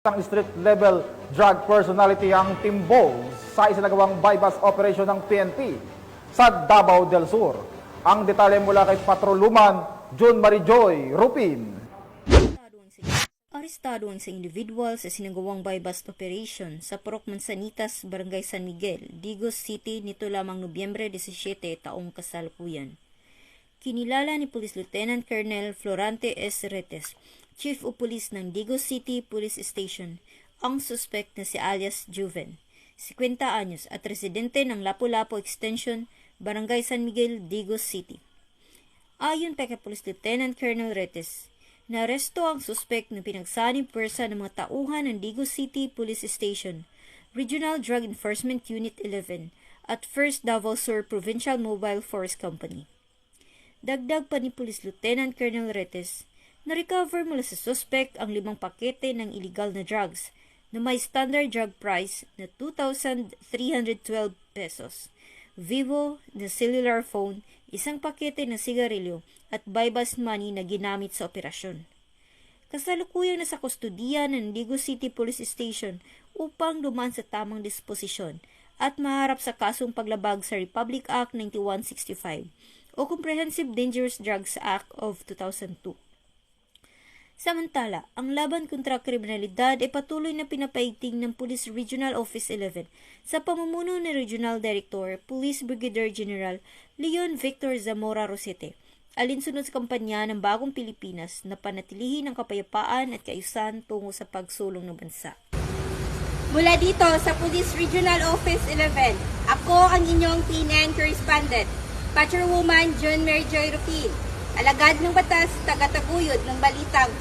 Isang street-level drug personality ang timbog sa isinagawang bypass operation ng PNP sa Davao del Sur. Ang detalye mula kay Patroluman June Marijoy Rupin. Arestado ang isang individual sa sinagawang bypass operation sa Purok Mansanitas, Barangay San Miguel, Digos City nito lamang Nobyembre 17 taong kasalukuyan. Kinilala ni Police Lieutenant Colonel Florante S. Retes, Chief of Police ng Digos City Police Station, ang suspect na si alias Juven, 50 anyos at residente ng Lapu-Lapu Extension, Barangay San Miguel, Digos City. Ayon pa kay Police Lieutenant Colonel Retes, naaresto ang suspect na pinagsanib pwersa ng mga tauhan ng Digos City Police Station, Regional Drug Enforcement Unit 11 at 1st Davao Sur Provincial Mobile Force Company. Dagdag pa ni Police Lieutenant Colonel Retes, na-recover mula sa suspect ang 5 pakete ng illegal na drugs na may standard drug price na 2,312 pesos, Vivo na cellular phone, 1 pakete ng sigarilyo at bypass money na ginamit sa operasyon. Kasalukuyang nasa kustudiya ng Digos City Police Station upang dumaan sa tamang disposisyon at maharap sa kasong paglabag sa Republic Act 9165 o Comprehensive Dangerous Drugs Act of 2002. Samantala, ang laban kontra kriminalidad ay patuloy na pinapaigting ng Police Regional Office 11 sa pamumuno ni Regional Director, Police Brigadier General Leon Victor Zamora Rosete, alinsunod sa kampanya ng Bagong Pilipinas na panatilihin ang kapayapaan at kaayusan tungo sa pagsulong ng bansa. Mula dito sa Police Regional Office 11, ako ang inyong PNN correspondent, Patrolwoman June Marijoy Rupin, alagad ng batas, tagataguyod ng balitang